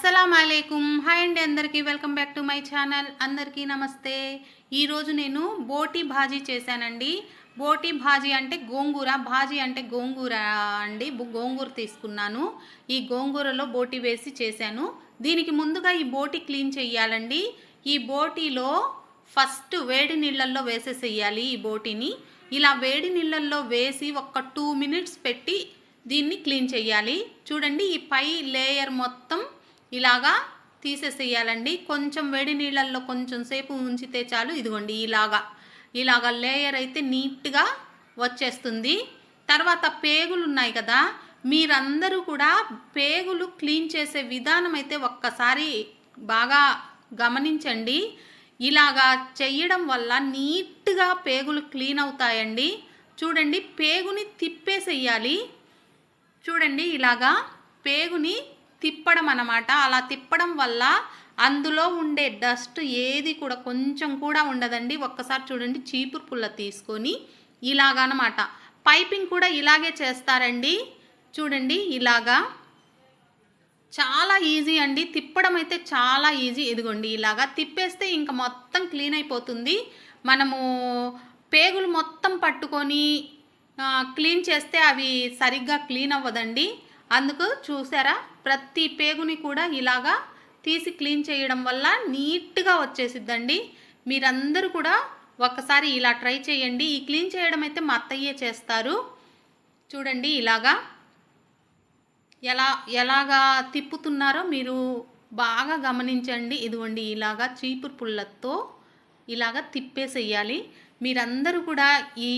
అస్సలాముఅలైకుం. Hi అండి అందరికీ. Welcome back to my channel. అందరికీ నమస్తే. ఈరోజు నేను బోటి భాజీ చేశానండి. బోటి భాజీ అంటే గోంగూర, భాజీ అంటే గోంగూర అండి. గోంగూర తీసుకున్నాను. ఈ గోంగూరలో బోటి వేసి చేశాను. దీనికి ముందుగా ఈ బోటి క్లీన్ చేయాలండి. ఈ బోటీలో ఫస్ట్ వేడి నీళ్ళల్లో వేసేసేయాలి. ఈ బోటిని ఇలా వేడి నీళ్ళల్లో వేసి ఒక 2 మినిట్స్ పెట్టి దీన్ని క్లీన్ చేయాలి. చూడండి, ఈ పై లేయర్ మొత్తం ఇలాగా తీసేసేయాలండి. కొంచెం వేడి నీళ్ళల్లో కొంచెం సేపు ఉంచితే చాలు. ఇదిగోండి, ఇలాగా లేయర్ అయితే నీట్గా వచ్చేస్తుంది. తర్వాత పేగులు ఉన్నాయి కదా, మీరందరూ కూడా పేగులు క్లీన్ చేసే విధానం అయితే ఒక్కసారి బాగా గమనించండి. ఇలాగా చేయడం వల్ల నీట్గా పేగులు క్లీన్ అవుతాయండి. చూడండి, పేగుని తిప్పేసేయాలి. చూడండి, ఇలాగా పేగుని తిప్పడం అన్నమాట. అలా తిప్పడం వల్ల అందులో ఉండే డస్ట్ ఏది కూడా కొంచెం కూడా ఉండదండి. ఒక్కసారి చూడండి, చీపురు పుల్ల తీసుకొని ఇలాగనమాట. పైపింగ్ కూడా ఇలాగే చేస్తారండి. చూడండి, ఇలాగా చాలా ఈజీ అండి. తిప్పడం అయితే చాలా ఈజీ. ఇదిగోండి, ఇలాగా తిప్పేస్తే ఇంకా మొత్తం క్లీన్ అయిపోతుంది. మనము పేగులు మొత్తం పట్టుకొని క్లీన్ చేస్తే అవి సరిగ్గా క్లీన్ అవ్వదండి. అందుకు చూసారా, ప్రతి పేగుని కూడా ఇలాగా తీసి క్లీన్ చేయడం వల్ల నీట్గా వచ్చేసిద్దండి. మీరందరూ కూడా ఒక్కసారి ఇలా ట్రై చేయండి. ఈ క్లీన్ చేయడం అయితే మా అత్తయ్యే చేస్తారు. చూడండి, ఎలాగా తిప్పుతున్నారో మీరు బాగా గమనించండి. ఇదిగోండి, ఇలాగా చీపురు పుల్లతో ఇలాగా తిప్పేసేయాలి. మీరందరూ కూడా ఈ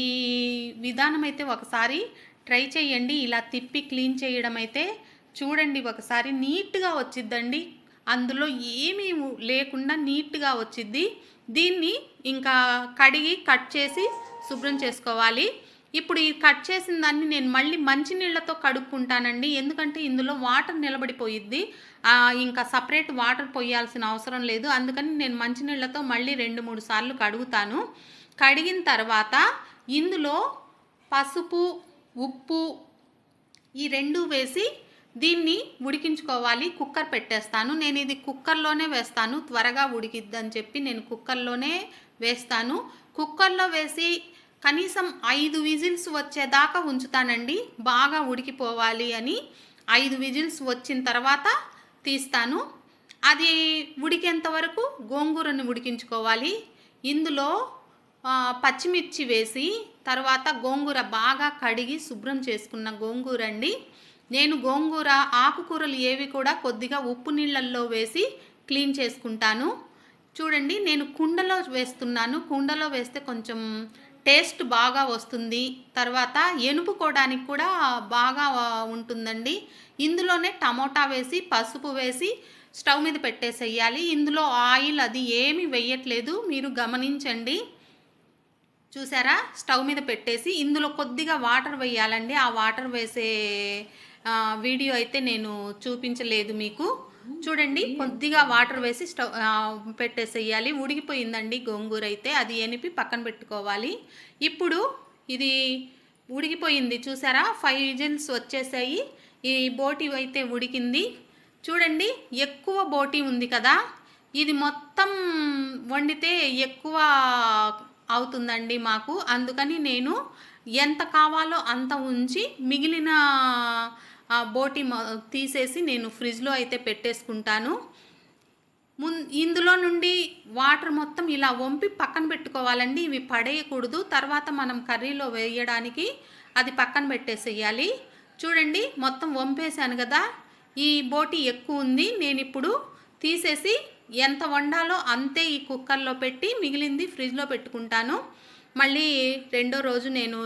విధానం అయితే ఒకసారి ట్రై చేయండి. ఇలా తిప్పి క్లీన్ చేయడం అయితే చూడండి, ఒకసారి నీట్గా వచ్చిద్దండి. అందులో ఏమీ లేకుండా నీట్గా వచ్చిద్ది. దీన్ని ఇంకా కడిగి కట్ చేసి శుభ్రం చేసుకోవాలి. ఇప్పుడు ఈ కట్ చేసిన దాన్ని నేను మళ్ళీ మంచినీళ్ళతో కడుక్కుంటానండి. ఎందుకంటే ఇందులో వాటర్ నిలబడిపోయిద్ది. ఇంకా సపరేట్ వాటర్ పోయాల్సిన అవసరం లేదు. అందుకని నేను మంచినీళ్ళతో మళ్ళీ 2-3 సార్లు కడుగుతాను. కడిగిన తర్వాత ఇందులో పసుపు, ఉప్పు ఈ 2 వేసి దీన్ని ఉడికించుకోవాలి. కుక్కర్ పెట్టేస్తాను. నేను ఇది కుక్కర్లోనే వేస్తాను, త్వరగా ఉడికిద్దని చెప్పి నేను కుక్కర్లోనే వేస్తాను. కుక్కర్లో వేసి కనీసం 5 విజిల్స్ వచ్చేదాకా ఉంచుతానండి. బాగా ఉడికిపోవాలి అని 5 విజిల్స్ వచ్చిన తర్వాత తీస్తాను. అది ఉడికేంత వరకు గోంగూరని ఉడికించుకోవాలి. ఇందులో పచ్చిమిర్చి వేసి తర్వాత గోంగూర బాగా కడిగి శుభ్రం చేసుకున్న గోంగూర అండి. నేను గోంగూర ఆకుకూరలు ఏవి కూడా కొద్దిగా ఉప్పు నీళ్ళల్లో వేసి క్లీన్ చేసుకుంటాను. చూడండి, నేను కుండలో వేస్తున్నాను. కుండలో వేస్తే కొంచెం టేస్ట్ బాగా వస్తుంది. తర్వాత ఎనుపుకోవడానికి కూడా బాగా ఉంటుందండి. ఇందులోనే టమోటా వేసి పసుపు వేసి స్టవ్ మీద పెట్టేసేయాలి. ఇందులో ఆయిల్ అది ఏమీ వేయట్లేదు, మీరు గమనించండి. చూసారా, స్టవ్ మీద పెట్టేసి ఇందులో కొద్దిగా వాటర్ వేయాలండి. ఆ వాటర్ వేసే వీడియో అయితే నేను చూపించలేదు మీకు. చూడండి, కొద్దిగా వాటర్ వేసి స్టవ్ పెట్టేసేయాలి. ఉడికిపోయిందండి గోంగూర అయితే. అది ఎనిపి పక్కన పెట్టుకోవాలి. ఇప్పుడు ఇది ఉడికిపోయింది. చూసారా, 5 విజిల్స్ వచ్చేసాయి. ఈ బోటి అయితే ఉడికింది. చూడండి, ఎక్కువ బోటి ఉంది కదా, ఇది మొత్తం వండితే ఎక్కువ అవుతుందండి మాకు. అందుకని నేను ఎంత కావాలో అంత ఉంచి మిగిలిన బోటి తీసేసి నేను ఫ్రిడ్జ్లో అయితే పెట్టేసుకుంటాను. ఇందులో నుండి వాటర్ మొత్తం ఇలా వంపి పక్కన పెట్టుకోవాలండి. ఇవి పడేయకూడదు. తర్వాత మనం కర్రీలో వేయడానికి అది పక్కన పెట్టేసేయాలి. చూడండి, మొత్తం వంపేశాను కదా, ఈ బోటి ఎక్కువ ఉంది. నేను ఇప్పుడు తీసేసి ఎంత వండాలో అంతే ఈ కుక్కర్లో పెట్టి మిగిలింది ఫ్రిడ్జ్లో పెట్టుకుంటాను. మళ్ళీ రెండో రోజు నేను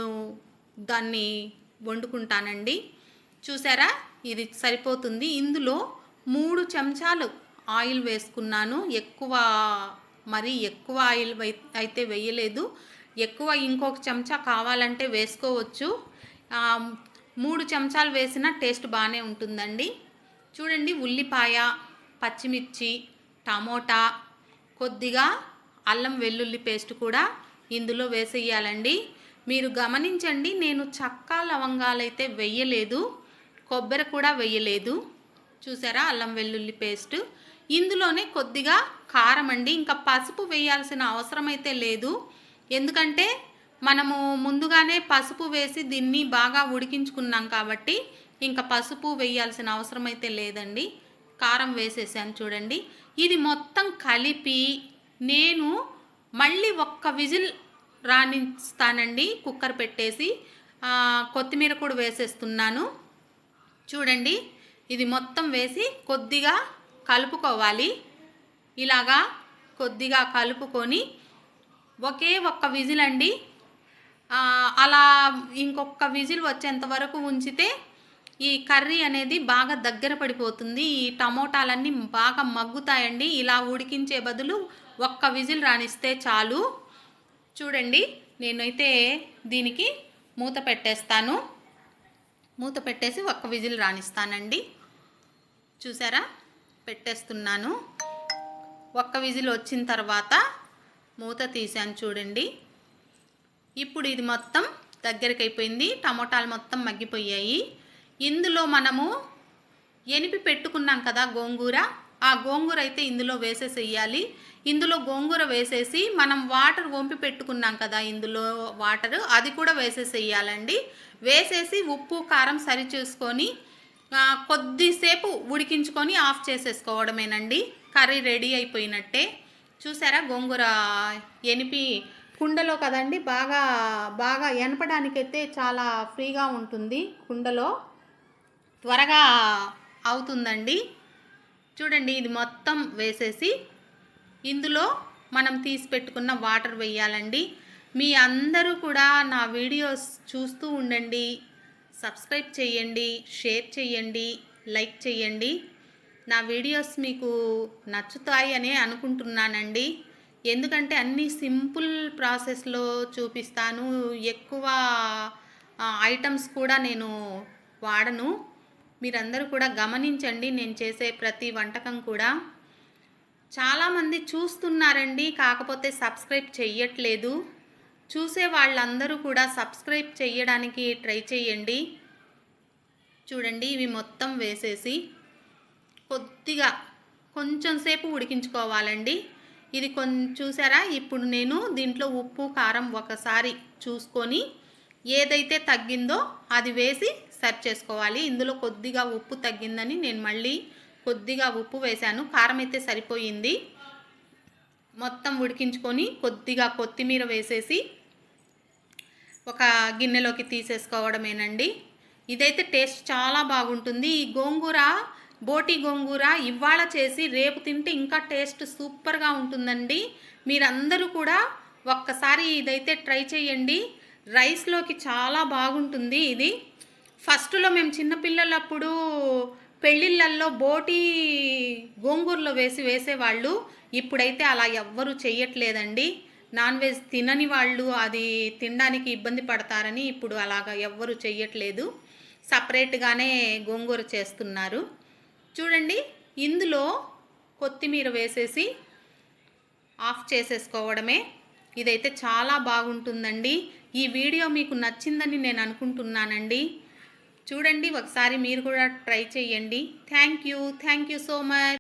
దాన్ని వండుకుంటానండి. చూసారా, ఇది సరిపోతుంది. ఇందులో 3 చెంచాలు ఆయిల్ వేసుకున్నాను. మరీ ఎక్కువ ఆయిల్ అయితే వేయలేదు. ఎక్కువ ఇంకొక చెంచా కావాలంటే వేసుకోవచ్చు. 3 చెంచాలు వేసిన టేస్ట్ బాగానే ఉంటుందండి. చూడండి, ఉల్లిపాయ, పచ్చిమిర్చి, టమోటా, కొద్దిగా అల్లం వెల్లుల్లి పేస్ట్ కూడా ఇందులో వేసేయాలండి. మీరు గమనించండి, నేను చెక్క లవంగాలు అయితే వేయలేదు, కొబ్బరి కూడా వేయలేదు. చూసారా, అల్లం వెల్లుల్లి పేస్ట్. ఇందులోనే కొద్దిగా కారం అండి. ఇంకా పసుపు వేయాల్సిన అవసరం అయితే లేదు, ఎందుకంటే మనము ముందుగానే పసుపు వేసి దీన్ని బాగా ఉడికించుకున్నాం కాబట్టి ఇంకా పసుపు వేయాల్సిన అవసరం అయితే లేదండి. కారం వేసేసాను చూడండి. ఇది మొత్తం కలిపి నేను మళ్ళీ ఒక్క విజిల్ రాణిస్తానండి. కుక్కర్ పెట్టేసి కొత్తిమీర కూడా వేసేస్తున్నాను చూడండి. ఇది మొత్తం వేసి కొద్దిగా కలుపుకోవాలి. ఇలాగా కొద్దిగా కలుపుకొని ఒకే ఒక్క విజిల్ అండి, అలా ఇంకొక విజిల్ వచ్చేంత వరకు ఉంచితే ఈ కర్రీ అనేది బాగా దగ్గర పడిపోతుంది. ఈ టమోటాలన్నీ బాగా మగ్గుతాయండి. ఇలా ఉడికించే బదులు ఒక్క విజిల్ రానిస్తే చాలు. చూడండి, నేనైతే దీనికి మూత పెట్టేస్తాను. మూత పెట్టేసి ఒక్క విజిల్ రానిస్తానండి. చూసారా, పెట్టేస్తున్నాను. ఒక్క విజిల్ వచ్చిన తర్వాత మూత తీసాను చూడండి. ఇప్పుడు ఇది మొత్తం దగ్గరికి అయిపోయింది. టమోటాలు మొత్తం మగ్గిపోయాయి. ఇందులో మనము ఎనిపి పెట్టుకున్నాం కదా గోంగూర, ఆ గోంగూర అయితే ఇందులో వేసేసేయాలి. ఇందులో గోంగూర వేసేసి మనం వాటర్ వంపి పెట్టుకున్నాం కదా, ఇందులో వాటర్ అది కూడా వేసేసేయాలండి. వేసేసి ఉప్పు కారం సరి చూసుకొని కొద్దిసేపు ఉడికించుకొని ఆఫ్ చేసేసుకోవడమేనండి. కర్రీ రెడీ అయిపోయినట్టే. చూసారా, గోంగూర ఎనిపి కుండలో కదండి, బాగా బాగా ఎనపడానికైతే చాలా ఫ్రీగా ఉంటుంది. కుండలో త్వరగా అవుతుందండి. చూడండి, ఇది మొత్తం వేసేసి ఇందులో మనం తీసి పెట్టుకున్న వాటర్ వేయాలండి. మీ అందరూ కూడా నా వీడియోస్ చూస్తూ ఉండండి. సబ్స్క్రైబ్ చేయండి, షేర్ చేయండి, లైక్ చేయండి. నా వీడియోస్ మీకు నచ్చుతాయి అని అనుకుంటున్నానండి. ఎందుకంటే అన్నీ సింపుల్ ప్రాసెస్లో చూపిస్తాను. ఎక్కువ ఐటమ్స్ కూడా నేను వాడను. మీరందరూ కూడా గమనించండి, నేను చేసే ప్రతి వంటకం కూడా. చాలామంది చూస్తున్నారండి, కాకపోతే సబ్స్క్రైబ్ చెయ్యట్లేదు. చూసే వాళ్ళందరూ కూడా సబ్స్క్రైబ్ చేయడానికి ట్రై చేయండి. చూడండి, ఇవి మొత్తం వేసేసి కొద్దిగా కొంచెం సేపు ఉడికించుకోవాలండి. ఇది చూసారా, ఇప్పుడు నేను దీంట్లో ఉప్పు కారం ఒకసారి చూసుకొని ఏదైతే తగ్గిందో అది వేసి సర్వ్ చేసుకోవాలి. ఇందులో కొద్దిగా ఉప్పు తగ్గిందని నేను మళ్ళీ కొద్దిగా ఉప్పు వేశాను. కారం అయితే సరిపోయింది. మొత్తం ఉడికించుకొని కొద్దిగా కొత్తిమీర వేసేసి ఒక గిన్నెలోకి తీసేసుకోవడమేనండి. ఇదైతే టేస్ట్ చాలా బాగుంటుంది. ఈ గోంగూర, బోటి గోంగూర ఇవాళ చేసి రేపు తింటే ఇంకా టేస్ట్ సూపర్గా ఉంటుందండి. మీరందరూ కూడా ఒక్కసారి ఇదైతే ట్రై చేయండి. రైస్లోకి చాలా బాగుంటుంది ఇది. ఫస్ట్లో మేము చిన్నపిల్లలప్పుడు పెళ్ళిళ్ళల్లో బోటి గోంగూరలో వేసేవాళ్ళు. ఇప్పుడైతే అలా ఎవ్వరూ చెయ్యట్లేదండి. నాన్ వెజ్ తినని వాళ్ళు అది తినడానికి ఇబ్బంది పడతారని ఇప్పుడు అలాగా ఎవ్వరూ చెయ్యట్లేదు. సపరేట్గానే గోంగూర చేస్తున్నారు. చూడండి, ఇందులో కొత్తిమీర వేసేసి ఆఫ్ చేసేసుకోవడమే. ఇదైతే చాలా బాగుంటుందండి. ఈ వీడియో మీకు నచ్చిందని నేను అనుకుంటున్నానండి. చూడండి, ఒకసారి మీరు కూడా ట్రై చేయండి. Thank you so much.